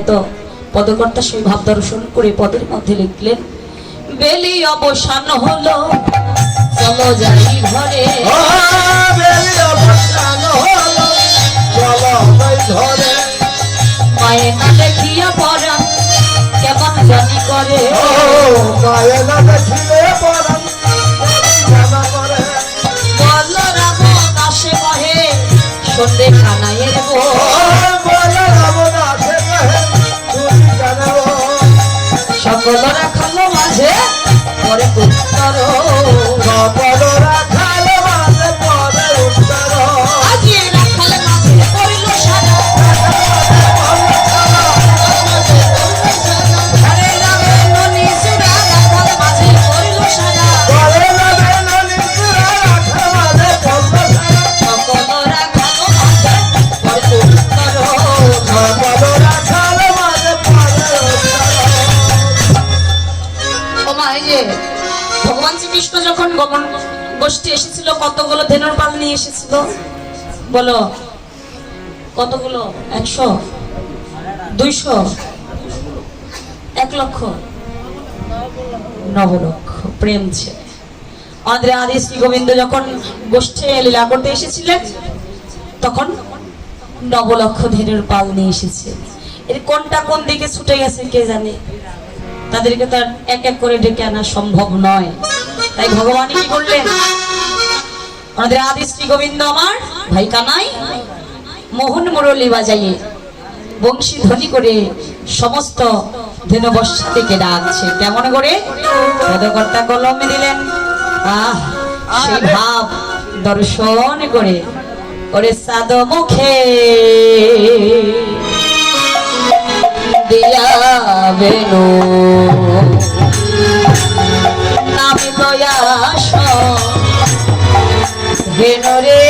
তো পদকর্তা সেই ভাব দর্শন করে পদের মধ্যে লিখলেন, বেলি অবসান হলো চলো যাই ঘরে, বেলি অবসান হলো চলো যাই ঘরে, মায়ের না দেখিয়া পরাণ কেমন জানি করে, মায়ের না দেখিলে পরাণ কেমন করে, বল রাবণ আসে কহে সন্ধে খানায়ের বউ, বল রাবণ আসে কহে তুমি জানাবো, সকলরা খালো মাঝে পরে উত্তর, সকলরা খালো মাঝে পরে উত্তর, আজি রাখাল মাঝে পড়িল সারা, হরে রামে ননি সুরা রাখাল মাঝে পড়িল সারা, বলে নবে নলিপুরা রাখা মাঝে পড়ল সারা, সকলরা খালো মাঝে পরে উত্তর, সকলরা খালো মাঝে পরে উত্তর। ওমা এই যে ভগবান শ্রীকৃষ্ণ যখন গমন গোষ্ঠী এসেছিল কতগুলো ধেনুর পাল নিয়ে এসেছিল বলো, কতগুলো? 100, 200, 1 লক্ষ, 9 লক্ষ প্রেম ছেলে। আমাদের আদি শ্রী গোবিন্দ যখন গোষ্ঠী লীলা করতে এসেছিলেন তখন 9 লক্ষ ধেনুর পাল নিয়ে এসেছে। এর কোনটা কোন দিকে ছুটে গেছে কে জানে, তাদেরকে তার এক এক করে ডেকে আনা সম্ভব নয়। তাই ভগবান কি করলেন, আমাদের আদি শ্রী গোবিন্দ আমার ভাই কানাই মোহন মুরলী বাজাইয়ে বংশী ধ্বনি করে সমস্ত ধেনুবর্ষা থেকে ডাকছে। কেমন করে? পদকর্তা কলমে দিলেন, আহ সেই ভাব দর্শন করে ওরে সাদ মুখে দিয়া বেনু নামি দয়াস বেনু রে,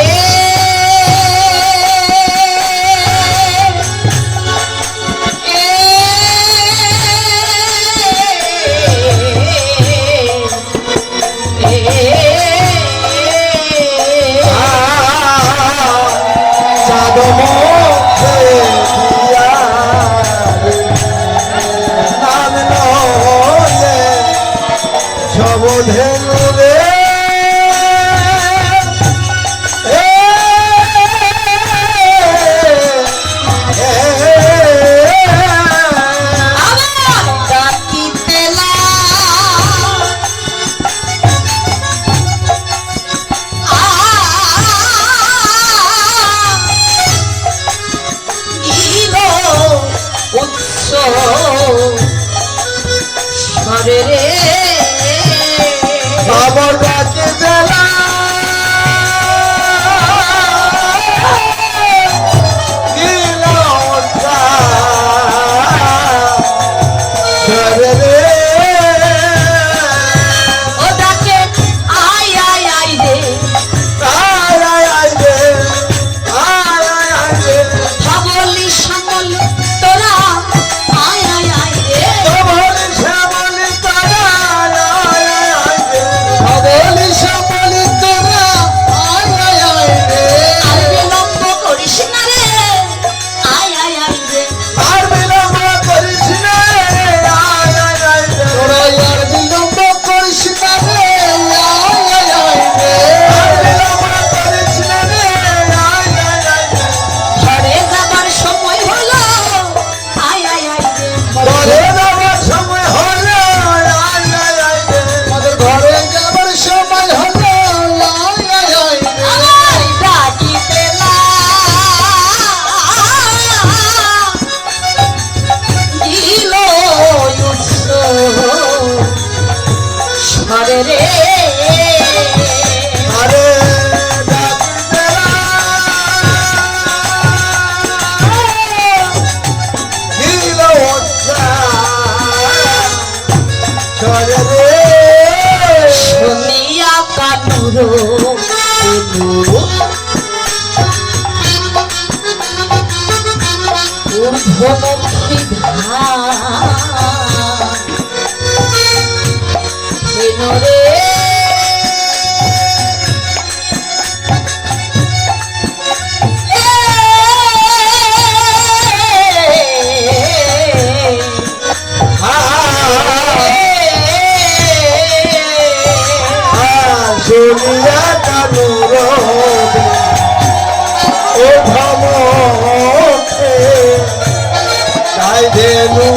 বেনু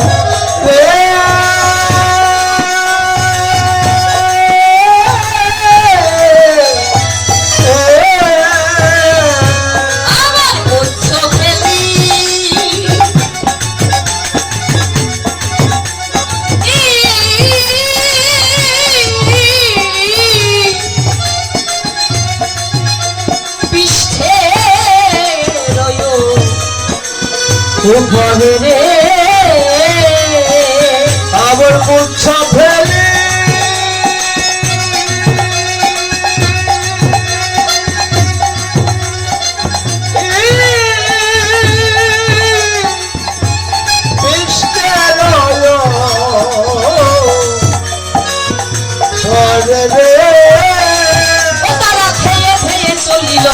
রে আমার উচ্চ ফেলি পৃষ্ঠে রয় উপরে রে আবার পুচ্ছ ফেলি পৃষ্ঠে রয় পরে রে ও তারা খেয়ে খেয়ে চলিল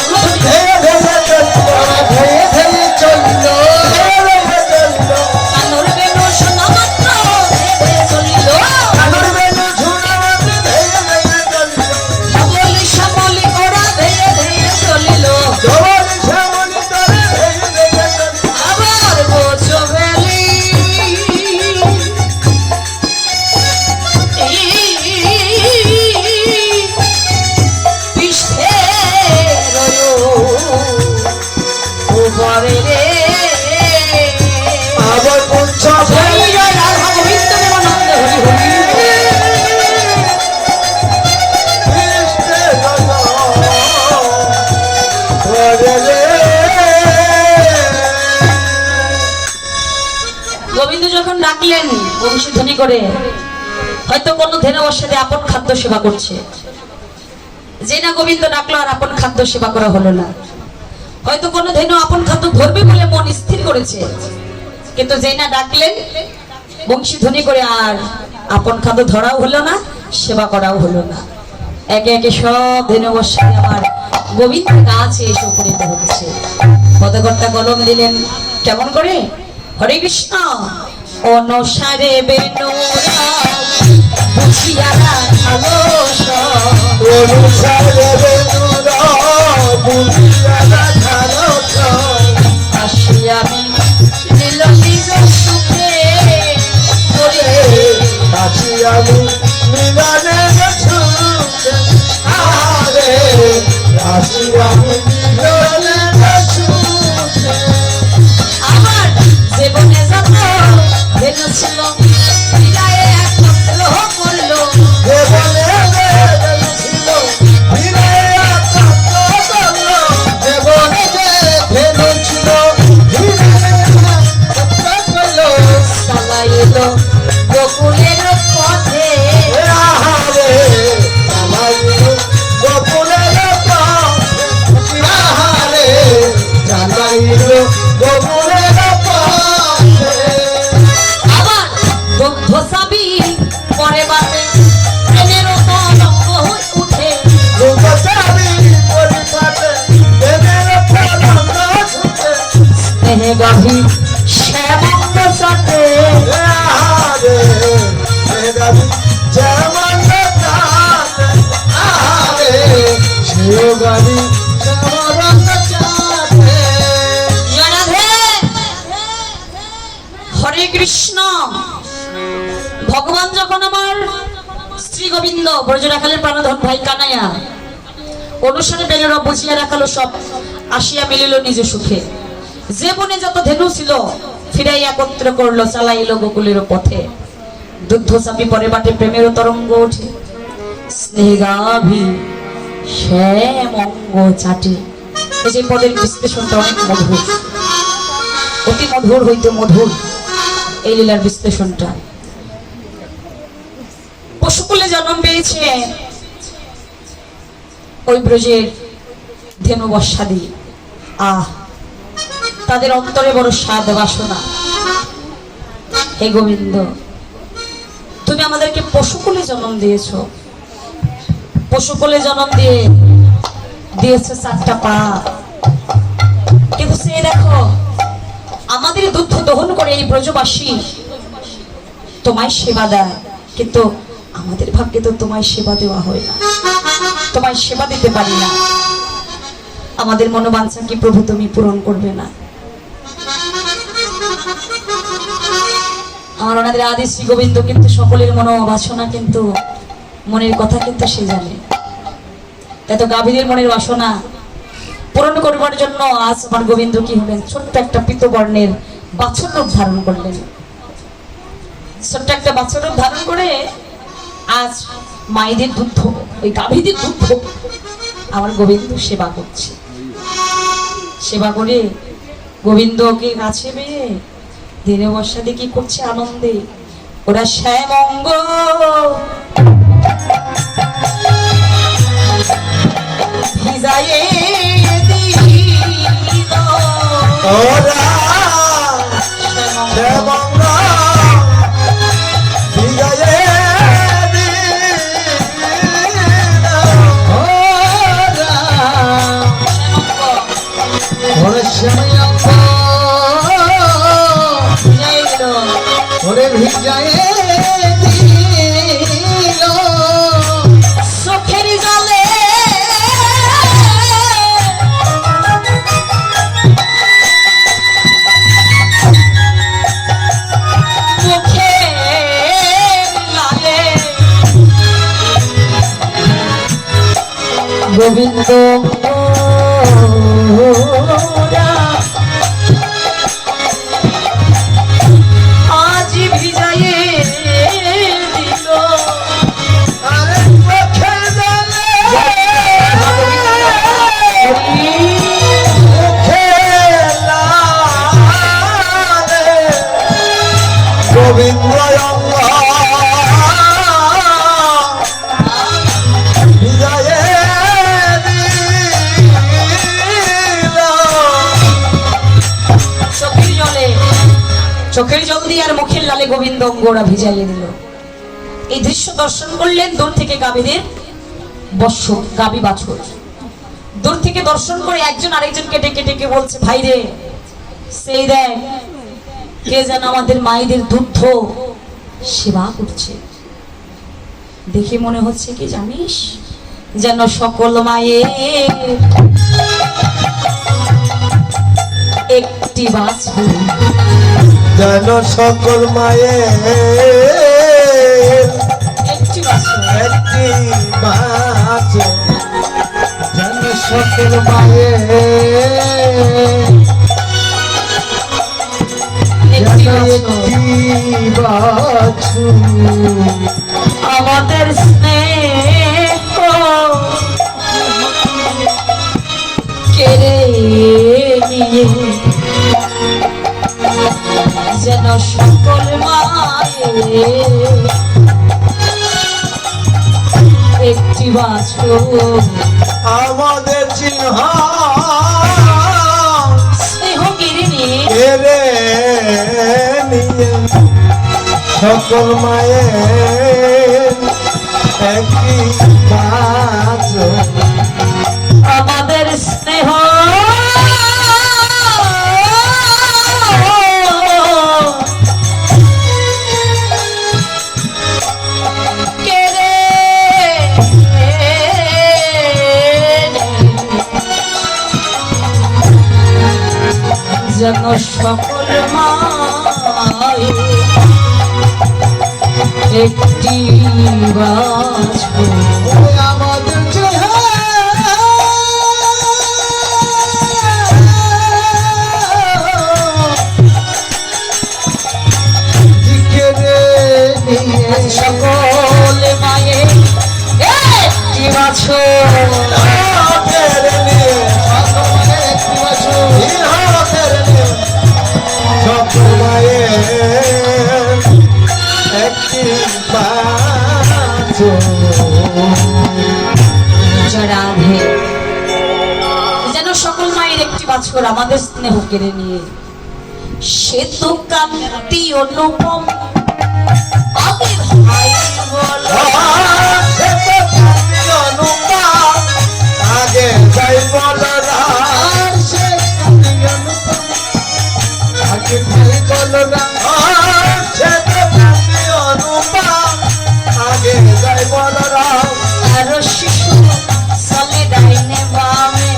ধেয়ে ধেয়ে চলল ধেয়ে ধেয়ে চলল কানুর বেনু শোনা মাত্র খেয়ে খেয়ে চলিল কানুর বেনু ঝুনা মাত্র ধেয়ে ধেয়ে চলল শ্যামলি শ্যামলি ওরা ধেয়ে ধেয়ে চলিল জবান শ্যামলি তরে ধেয়ে ধেয়ে চলল আবার বোঝো ভেলি পৃষ্ঠে রয় উপরে রে আবার পুচ্ছ ফেলি জয় রাধা গোবিন্দ দেবানন্দ হরি হরি পৃষ্ঠে রয় পরে রে গোবিন্দ যখন ডাকলেন বংশীধ্বনি করে, হয়তো কোনো ধেনুর সাথে আপন খাদ্য সেবা করছে, যে না গোবিন্দ ডাকলো আর আপন খাদ্য সেবা করা হলো না। হয়তো কোনো ধেনু আপন খাদ্য ধরবে বলে মন স্থির করেছে, কিন্তু যে না ডাকলেন বংশীধ্বনি করে আর আপন খাদ্য ধরাও হলো না, সেবা করাও হলো না। একে একে সব ধেনুর সাথে আমার গোবিন্দের কাছে এসে উপনীত হচ্ছে। পদকর্তা কলম দিলেন কেমন করে, হরে কৃষ্ণ অনুসারে বেনুরা বুঝিয়া রাখালো সব। অনুসারে বেনুরা বুঝিয়া রাখালো সব। আসি আমি নীল নিজ সুখে করে আছি আমি মিলনের সুখে আরে আছি আমি মিলনের সুখে আমার জীবনে যত ধেনু ছিল বিদায়ে একত্র করলো জীবনে বেদনা ছিল বিনয় আত্মা করলো জীবনে যে ধেনু ছিল বিনয় আত্মা করলো চালাইলো গোকুলের পথে আহারে জানাইলো গোকুলের পথে আহারে জানাইলো গোকুলের পথে আবার দুগ্ধ চাবি পরে বাটে প্রেমের তরঙ্গ হয়ে উঠে রূপচারী পরিপাটে প্রেমের তরঙ্গ ছুটে স্নেহে গভী শ্যামঙ্গ চটে আহারে মেঘাবি যেমন চাঁদে আহারে সেও গাড়ি যেমন চাঁদে রাধে হরে কৃষ্ণ। ভগবান যখন আমার শ্রী গোবিন্দ ব্রজ রাখালের প্রাণধন ভাই কানাইয়া অনুসারে বেলের বুঝিয়া রাখালো সব, আসিয়া মিলিল নিজ সুখে। যে বনে যত ধেনু ছিল ফিরাই একত্র করলো, চালাইলো গোকুলের পথে। দুগ্ধ চাপি পরে বাটে প্রেমের তরঙ্গ ওঠে, স্নেহাভি শ্যামঙ্গ চাটে। এই যে পদের বিশ্লেষণটা অনেক মধুর, অতি মধুর হইতে মধুর এই লীলার বিশ্লেষণটা। পশুকুলে জন্ম পেয়েছে ওই ব্রজের ধেনু বর্ষাদি, তাদের অন্তরে বড় স্বাদ বাসনা। হে গোবিন্দ, তুমি আমাদেরকে পশুকুলে জন্ম দিয়েছো, পশুকুলে জন্ম দিয়েছো 4টা পা, কিন্তু সে দেখো আমাদের দুধ দহন করে এই ব্রজবাসী তোমায় সেবা দেয়, কিন্তু আমাদের ভাগ্যে তো তোমায় সেবা দেওয়া হয় না, তোমায় সেবা দিতে পারি না। আমাদের মনোবাঞ্ছা কি প্রভু তুমি পূরণ করবে না? আমার ওনাদের আদি শ্রী গোবিন্দ কিন্তু সকলের মনোবাসনা কিন্তু মনের কথা কিন্তু সে জানে। তাই তো গাভীদের মনের বাসনা পূরণ করবার জন্য আজ আমার গোবিন্দ কি হলেন, ছোট্ট একটা পীতবর্ণের বাছুর রূপ ধারণ করলেন। ছোট্ট একটা বাছুর রূপ ধারণ করে আজ মায়েদের দুধ, ওই গাভীদের দুধ আমার গোবিন্দ সেবা করছে। সেবা করে গোবিন্দকে কাছে পেয়ে দিনে বর্ষাতে কি করছে আনন্দে, ওরা শ্যামঙ্গ ভিজায়ে দিল। ওরা শ্যামঙ্গ ভিজায়ে দিল। ওরে শ্যামঙ্গ ওরে ভিজায়ে দিল। চোখের জলে মুখে লালে গোবিন্দ আজ ভিজায়ে দিল। আরে মুখে জলে মুখে লালে গোবিন্দ অঙ্গ ভিজায়ে দিল। চোখের জল দিয়ে আর মুখের লালে গোবিন্দ অঙ্গরা ভিজাইয়ে দিল। এই দৃশ্য দর্শন করলেন দূর থেকে গাভীদের বৎস, গাভী বাছুর দূর থেকে দর্শন করে একজন আরেকজনকে ডেকে ডেকে বলছে, ভাই রে সেই দেখ কে যেন আমাদের মায়েদের দুধ সেবা করছে। দেখে মনে হচ্ছে কি জানিস, যেন সকল মায়ের একটি বাছুর, যেন সকল মায়ের একটি বাছুর। একটি বাছুর। যেন সকল মায়ের একটি যেন বাছুর। একটি বাছুর। আমাদের স্নেহ কেড়ে নিয়ে যেন সকল মায়ের একটি বাছুর। আমাদের চিহ্ন স্নেহ কেড়ে নিয়ে কেড়ে নিয়ে সকল মায়ের একটি বাছুর। আমাদের স্নেহ কেড়ে যেন সকল মায়ের একটি বাছুর। আমাদের চেহারা কেড়ে নিয়ে সকল মায়ের একটি বাছুর। কেড়ে নিয়ে সকল মায়ের একটি বাছুর। কেড়ে নিয়ে সকল মায়ের একটি বাছুর। রাধে যেন সকল মায়ের একটি বাছুর আমাদের স্নেহ কেড়ে নিয়ে। সে তো কান্তি অনুপম আগে ভাই বলো, আগে যাই বলো না সে আগে যাই বলো না সে অনুপম আগে যাই বলো না। আরো শিশু চলে ডাইনে বামে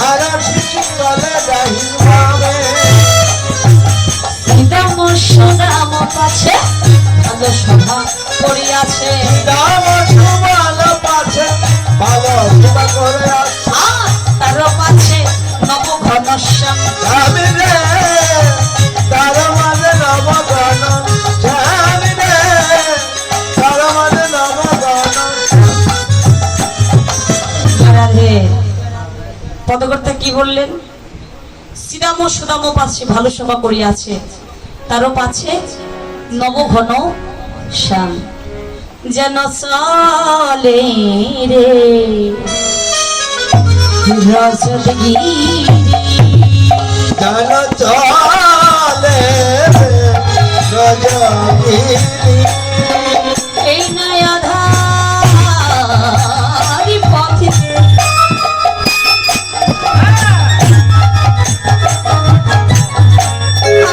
আর শিশু চলে যাই বামে। সিদাম সভা করিয়াছে দাম সুমাল পাছে ভালো সেবা করে আর তার পাছে নব ঘনশ্যাম আমি রে তার মাঝে নবগণ আমি রে তার মাঝে নবগণ রাধে পদকর্তা কি বললেন? শ্রীরাম ও সুদাম পাছে ভালো সভা করিয়াছে, তারও পাছে নবঘন শ্যাম যেন চলে রে রসদগিরি জান চলে রজগিরি এই নয়াধারি পথে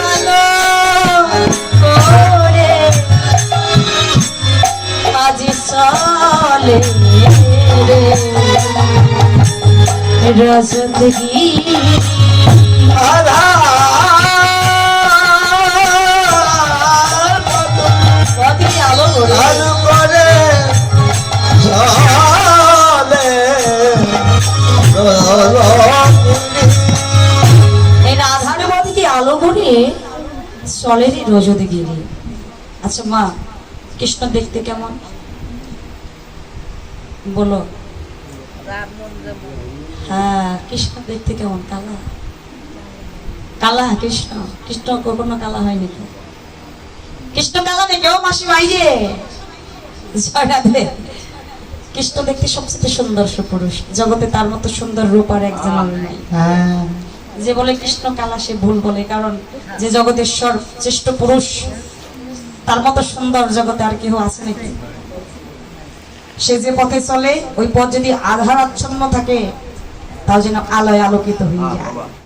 আলো করে আজি চলে রে রসদগিরি পথে আলো করে আলু করে এই রাধার পথে আলো করে চলেরই রজতগিরি। আচ্ছা মা, কৃষ্ণ দেখতে কেমন বলো? হ্যাঁ, কৃষ্ণ দেখতে কেমন? কালা কালা কৃষ্ণ? কৃষ্ণ কখনো কালা হয়নি তো? কৃষ্ণ কালা নেই কেউ মাসি বাইরে জয়রাধে। কৃষ্ণ দেখতে সবচেয়ে সুন্দর সুপুরুষ জগতে, তার মতো সুন্দর রূপ আর একজন নাই। যে বলে কৃষ্ণ কালা সে ভুল বলে, কারণ যে জগতেশ্বর শ্রেষ্ঠ পুরুষ তার মতো সুন্দর জগতে আর কেউ আছে নাকি? সে যে পথে চলে ওই পথ যদি আধার আচ্ছন্ন থাকে তাও যেন আলোয় আলোকিত হয়ে যায়।